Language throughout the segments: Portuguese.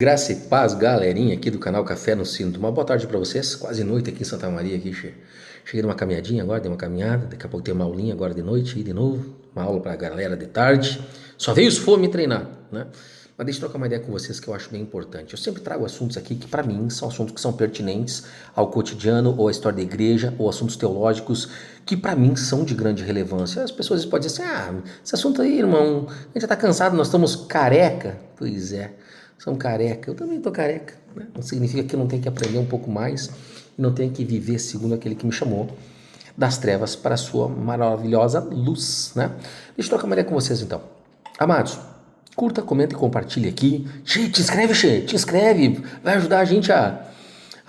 Graça e paz, galerinha aqui do canal Café no Cinto. Uma boa tarde para vocês, quase noite aqui em Santa Maria. Cheguei numa caminhadinha agora, dei uma caminhada. Daqui a pouco tem uma aulinha agora de noite e de novo. Uma aula para a galera de tarde. Só veio os fome treinar, né? Mas deixa eu trocar uma ideia com vocês que eu acho bem importante. Eu sempre trago assuntos aqui que para mim são assuntos que são pertinentes ao cotidiano ou à história da igreja ou assuntos teológicos que para mim são de grande relevância. As pessoas podem dizer assim, esse assunto aí, irmão, a gente já tá cansado, nós estamos careca. Pois é. São careca, eu também tô careca, né? Não significa que eu não tenho que aprender um pouco mais e não tenho que viver segundo aquele que me chamou das trevas para a sua maravilhosa luz, né? Deixa eu trocar uma ideia com vocês então. Amados, curta, comenta e compartilha aqui. Te inscreve, te inscreve, vai ajudar a gente a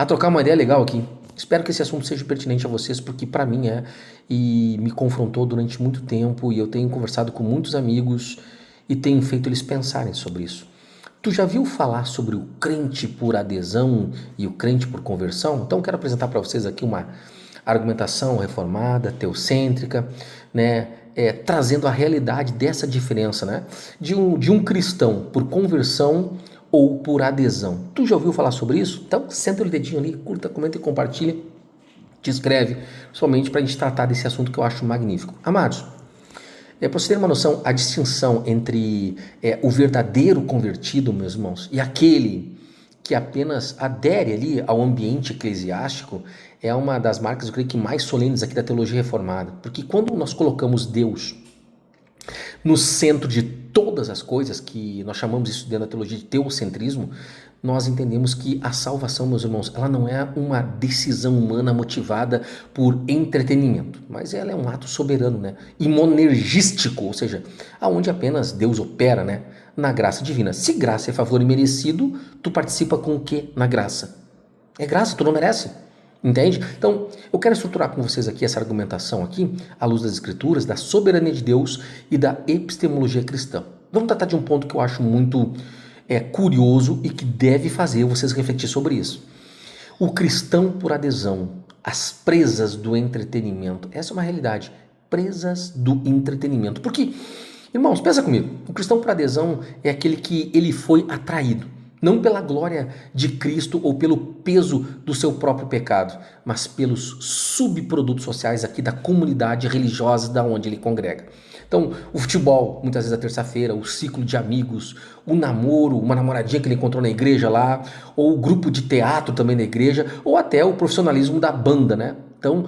trocar uma ideia legal aqui. Espero que esse assunto seja pertinente a vocês, porque para mim é, e me confrontou durante muito tempo, e eu tenho conversado com muitos amigos e tenho feito eles pensarem sobre isso. Tu já viu falar sobre o crente por adesão e o crente por conversão? Então quero apresentar para vocês aqui uma argumentação reformada, teocêntrica, né, trazendo a realidade dessa diferença, né, de um cristão por conversão ou por adesão. Tu já ouviu falar sobre isso? Então senta o dedinho ali, curta, comenta e compartilha, te inscreve, somente para a gente tratar desse assunto que eu acho magnífico. Amados, para você ter uma noção, a distinção entre o verdadeiro convertido, meus irmãos, e aquele que apenas adere ali ao ambiente eclesiástico é uma das marcas, eu creio que mais solenes aqui da teologia reformada. Porque quando nós colocamos Deus no centro de todas as coisas, que nós chamamos isso dentro da teologia de teocentrismo, nós entendemos que a salvação, meus irmãos, ela não é uma decisão humana motivada por entretenimento, mas ela é um ato soberano, né? E monergístico, ou seja, aonde apenas Deus opera, né? Na graça divina. Se graça é favor imerecido, tu participa com o que na graça? É graça, tu não merece. Entende? Então, eu quero estruturar com vocês aqui essa argumentação aqui, à luz das escrituras, da soberania de Deus e da epistemologia cristã. Vamos tratar de um ponto que eu acho muito curioso e que deve fazer vocês refletir sobre isso. O cristão por adesão, as presas do entretenimento. Essa é uma realidade. Presas do entretenimento. Porque, irmãos, pensa comigo. O cristão por adesão é aquele que ele foi atraído. Não pela glória de Cristo ou pelo peso do seu próprio pecado, mas pelos subprodutos sociais aqui da comunidade religiosa da onde ele congrega. Então, o futebol, muitas vezes a terça-feira, o ciclo de amigos, o namoro, uma namoradinha que ele encontrou na igreja lá, ou o grupo de teatro também na igreja, ou até o profissionalismo da banda, né? Então,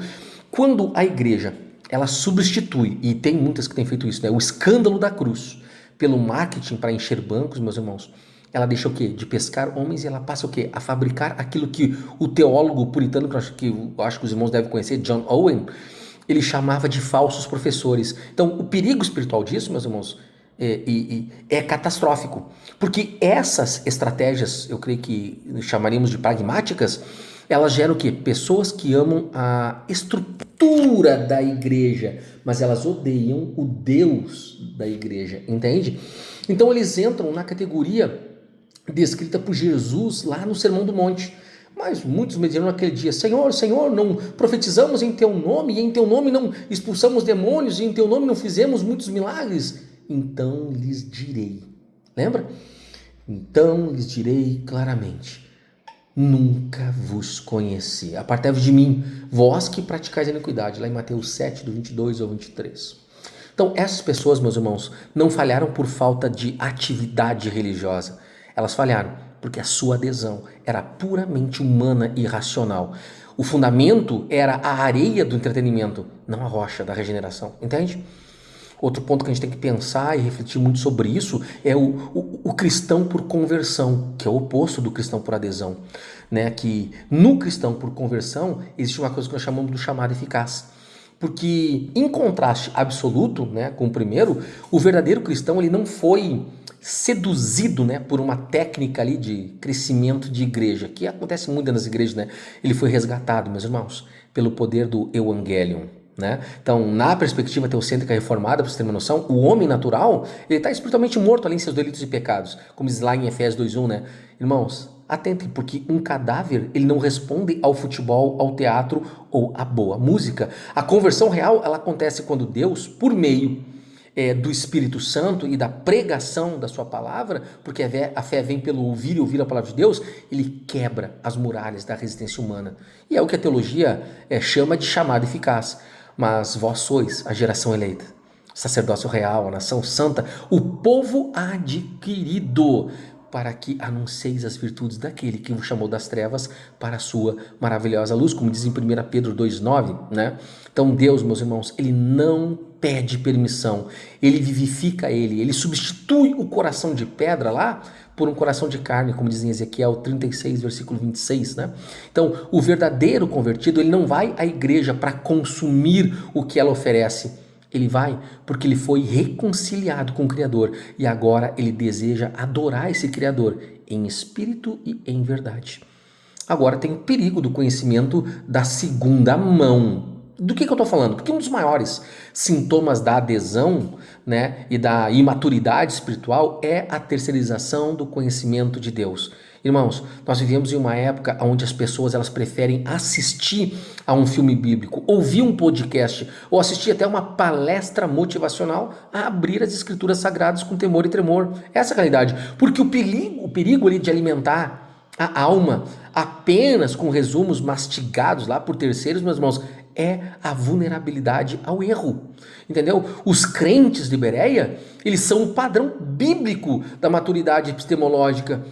quando a igreja, ela substitui, e tem muitas que têm feito isso, né? O escândalo da cruz, pelo marketing para encher bancos, meus irmãos, ela deixa o quê? De pescar homens e ela passa o quê? A fabricar aquilo que o teólogo puritano, que eu acho que os irmãos devem conhecer, John Owen, ele chamava de falsos professores. Então, o perigo espiritual disso, meus irmãos, é catastrófico. Porque essas estratégias, eu creio que chamaríamos de pragmáticas, elas geram o quê? Pessoas que amam a estrutura da igreja, mas elas odeiam o Deus da igreja, entende? Então, eles entram na categoria descrita por Jesus lá no Sermão do Monte. Mas muitos me disseram naquele dia: Senhor, Senhor, não profetizamos em teu nome, e em teu nome não expulsamos demônios, e em teu nome não fizemos muitos milagres? Então lhes direi, lembra? Então lhes direi claramente: nunca vos conheci. Apartai-vos de mim, vós que praticais a iniquidade. Lá em Mateus 7, do 22 ao 23. Então essas pessoas, meus irmãos, não falharam por falta de atividade religiosa. Elas falharam porque a sua adesão era puramente humana e irracional. O fundamento era a areia do entretenimento, não a rocha da regeneração, entende? Outro ponto que a gente tem que pensar e refletir muito sobre isso é o cristão por conversão, que é o oposto do cristão por adesão, né? Que no cristão por conversão existe uma coisa que nós chamamos do chamado eficaz. Porque em contraste absoluto, né, com o primeiro, o verdadeiro cristão ele não foi seduzido, né, por uma técnica ali de crescimento de igreja, que acontece muito nas igrejas, né? Ele foi resgatado, meus irmãos, pelo poder do Evangelium, né? Então, na perspectiva teocêntrica reformada, para você ter uma noção, o homem natural, ele está espiritualmente morto ali em seus delitos e pecados, como diz lá em Efésios 2:1, né? Irmãos, atentem, porque um cadáver, ele não responde ao futebol, ao teatro ou à boa música. A conversão real, ela acontece quando Deus, por meio do Espírito Santo e da pregação da sua palavra, porque a fé vem pelo ouvir e ouvir a palavra de Deus, ele quebra as muralhas da resistência humana. E é o que a teologia chama de chamada eficaz. Mas vós sois a geração eleita, sacerdócio real, a nação santa, o povo adquirido, para que anuncieis as virtudes daquele que vos chamou das trevas para a sua maravilhosa luz, como diz em 1 Pedro 2,9, né? Então Deus, meus irmãos, ele não pede permissão, ele vivifica ele substitui o coração de pedra lá por um coração de carne, como diz em Ezequiel 36, versículo 26, né? Então, o verdadeiro convertido, ele não vai à igreja para consumir o que ela oferece. Ele vai porque ele foi reconciliado com o Criador e agora ele deseja adorar esse Criador em espírito e em verdade. Agora tem o perigo do conhecimento da segunda mão. Do que eu estou falando? Porque um dos maiores sintomas da adesão, né, e da imaturidade espiritual é a terceirização do conhecimento de Deus. Irmãos, nós vivemos em uma época onde as pessoas elas preferem assistir a um filme bíblico, ouvir um podcast ou assistir até uma palestra motivacional a abrir as escrituras sagradas com temor e tremor. Essa é a realidade. Porque o perigo ali de alimentar a alma apenas com resumos mastigados lá por terceiros, meus irmãos, é a vulnerabilidade ao erro, entendeu? Os crentes de Bereia, eles são o padrão bíblico da maturidade epistemológica,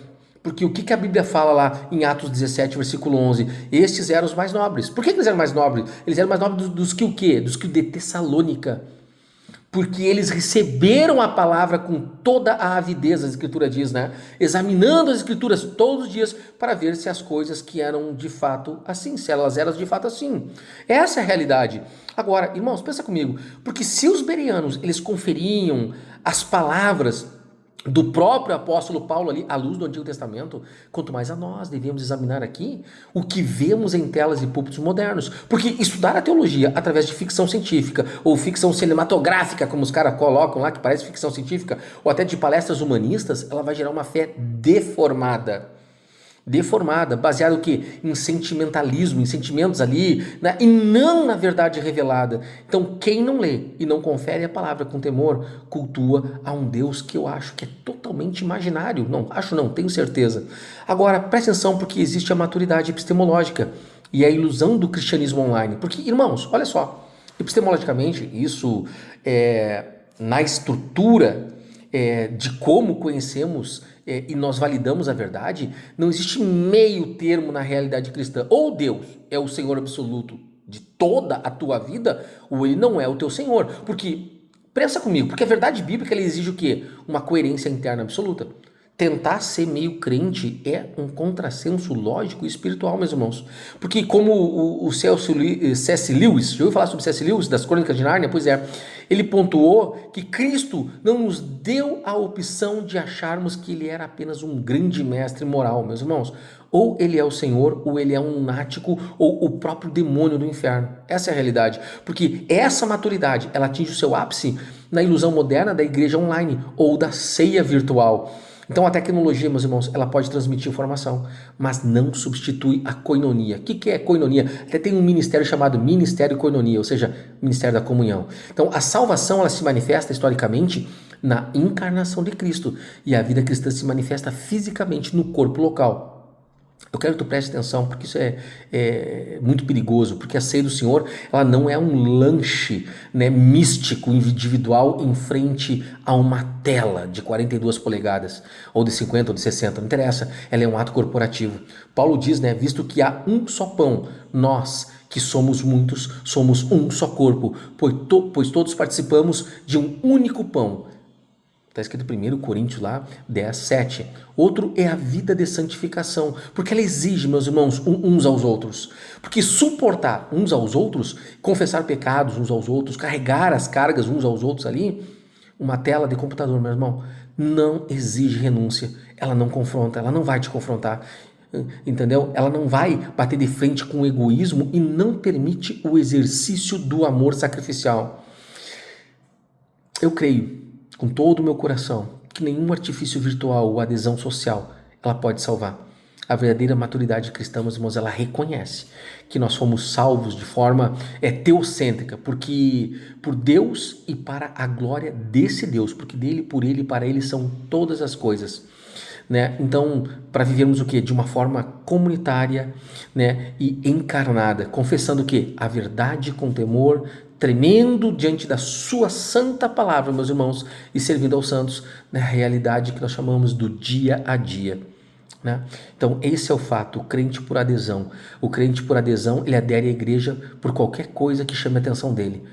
porque o que a Bíblia fala lá em Atos 17, versículo 11? Estes eram os mais nobres. Por que eles eram mais nobres? Eles eram mais nobres dos que o quê? Dos que o de Tessalônica. Porque eles receberam a palavra com toda a avidez, a Escritura diz, né? Examinando as Escrituras todos os dias para ver se as coisas que eram de fato assim, se elas eram de fato assim. Essa é a realidade. Agora, irmãos, pensa comigo, porque se os bereanos, eles conferiam as palavras do próprio apóstolo Paulo ali, à luz do Antigo Testamento, quanto mais a nós devemos examinar aqui o que vemos em telas e púlpitos modernos. Porque estudar a teologia através de ficção científica ou ficção cinematográfica, como os caras colocam lá, que parece ficção científica, ou até de palestras humanistas, ela vai gerar uma fé deformada, baseada o quê? Em sentimentalismo, em sentimentos ali, né? E não na verdade revelada. Então, quem não lê e não confere a palavra com temor, cultua a um Deus que eu acho que é totalmente imaginário. Não, acho não, tenho certeza. Agora, presta atenção porque existe a maturidade epistemológica e a ilusão do cristianismo online. Porque, irmãos, olha só, epistemologicamente, isso na estrutura de como conhecemos e nós validamos a verdade, não existe meio termo na realidade cristã. Ou Deus é o Senhor absoluto de toda a tua vida, ou ele não é o teu Senhor. Porque, pensa comigo, porque a verdade bíblica ela exige o quê? Uma coerência interna absoluta. Tentar ser meio crente é um contrassenso lógico e espiritual, meus irmãos. Porque como o C.S. Lewis, já ouviu falar sobre C.S. Lewis, das Crônicas de Nárnia? Pois é, ele pontuou que Cristo não nos deu a opção de acharmos que ele era apenas um grande mestre moral, meus irmãos. Ou ele é o Senhor, ou ele é um lunático, ou o próprio demônio do inferno. Essa é a realidade. Porque essa maturidade, ela atinge o seu ápice na ilusão moderna da igreja online, ou da ceia virtual. Então a tecnologia, meus irmãos, ela pode transmitir informação, mas não substitui a koinonia. O que é koinonia? Até tem um ministério chamado Ministério Koinonia, ou seja, Ministério da Comunhão. Então a salvação ela se manifesta historicamente na encarnação de Cristo e a vida cristã se manifesta fisicamente no corpo local. Eu quero que tu preste atenção, porque isso é muito perigoso, porque a ceia do Senhor, ela não é um lanche, né, místico, individual, em frente a uma tela de 42 polegadas, ou de 50, ou de 60, não interessa, ela é um ato corporativo. Paulo diz, né, visto que há um só pão, nós, que somos muitos, somos um só corpo, pois todos participamos de um único pão. Está escrito 1 Coríntios lá, 10, 7. Outro é a vida de santificação, porque ela exige, meus irmãos, uns aos outros. Porque suportar uns aos outros, confessar pecados uns aos outros, carregar as cargas uns aos outros ali, uma tela de computador, meu irmão, não exige renúncia. Ela não confronta, ela não vai te confrontar. Entendeu? Ela não vai bater de frente com o egoísmo e não permite o exercício do amor sacrificial. Eu creio com todo o meu coração que nenhum artifício virtual ou adesão social ela pode salvar. A verdadeira maturidade cristã, meus irmãos, ela reconhece que nós fomos salvos de forma teocêntrica, porque por Deus e para a glória desse Deus, porque dele, por ele e para ele são todas as coisas. Né? Então, para vivermos o quê? De uma forma comunitária, né? E encarnada, confessando o quê? A verdade com temor, tremendo diante da sua santa palavra, meus irmãos, e servindo aos santos na realidade que nós chamamos do dia a dia. Né? Então, esse é o fato, o crente por adesão. O crente por adesão, ele adere à igreja por qualquer coisa que chame a atenção dele,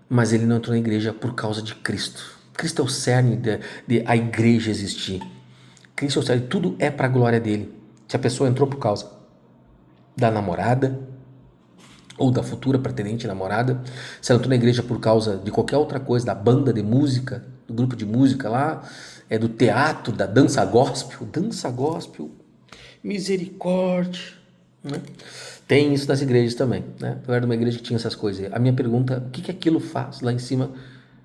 mas ele não entrou na igreja por causa de Cristo. Cristo é o cerne de a igreja existir. Cristo é o cerne, tudo é para a glória dele. Se a pessoa entrou por causa da namorada, ou da futura pretendente namorada, se ela entrou na igreja por causa de qualquer outra coisa, da banda de música, do grupo de música lá, do teatro, da dança gospel, misericórdia, né? Tem isso nas igrejas também, né? Eu era de uma igreja que tinha essas coisas. A minha pergunta, o que aquilo faz lá em cima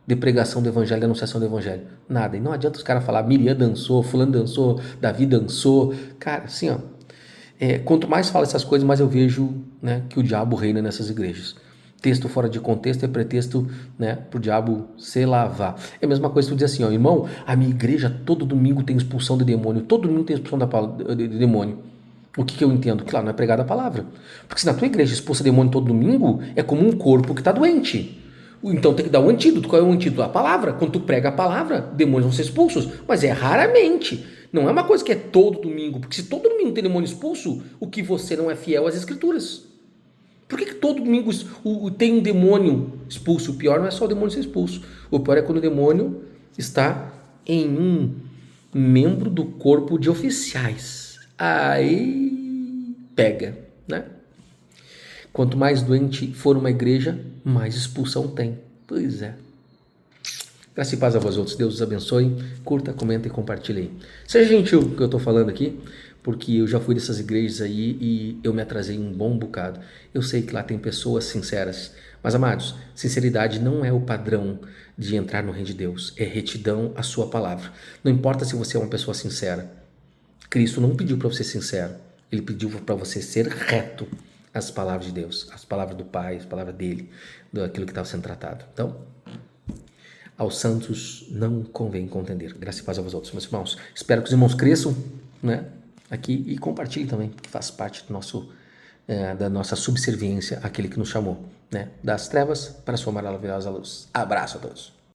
de pregação do evangelho, de anunciação do evangelho? Nada. E não adianta os caras falar, Miriam dançou, fulano dançou, Davi dançou. Cara, assim, ó, quanto mais fala essas coisas, mais eu vejo, né, que o diabo reina nessas igrejas. Texto fora de contexto é pretexto, né, pro diabo se lavar. É a mesma coisa que tu diz assim, ó, irmão, a minha igreja todo domingo tem expulsão de demônio, todo domingo tem expulsão de demônio. O que eu entendo? Claro, não é pregada a palavra. Porque se na tua igreja expulsa demônio todo domingo, é como um corpo que está doente. Então tem que dar um antídoto. Qual é o antídoto? A palavra. Quando tu prega a palavra, demônios vão ser expulsos. Mas é raramente. Não é uma coisa que é todo domingo. Porque se todo domingo tem demônio expulso, o que você não é fiel às escrituras. Por que todo domingo tem um demônio expulso? O pior não é só o demônio ser expulso. O pior é quando o demônio está em um membro do corpo de oficiais. Aí pega, né? Quanto mais doente for uma igreja, mais expulsão tem. Pois é. Graça e paz a vós outros. Deus os abençoe. Curta, comenta e compartilhe aí. Seja gentil com o que eu estou falando aqui, porque eu já fui dessas igrejas aí e eu me atrasei um bom bocado. Eu sei que lá tem pessoas sinceras, mas amados, sinceridade não é o padrão de entrar no reino de Deus. É retidão à sua palavra. Não importa se você é uma pessoa sincera. Cristo não pediu para você ser sincero, ele pediu para você ser reto às palavras de Deus, às palavras do Pai, às palavras dele, daquilo que estava sendo tratado. Então, aos santos não convém contender. Graça e paz a vós outros, meus irmãos. Espero que os irmãos cresçam, né, aqui e compartilhem também, que faz parte do nosso, da nossa subserviência àquele que nos chamou, né, das trevas para a sua maravilhosa luz. Abraço a todos.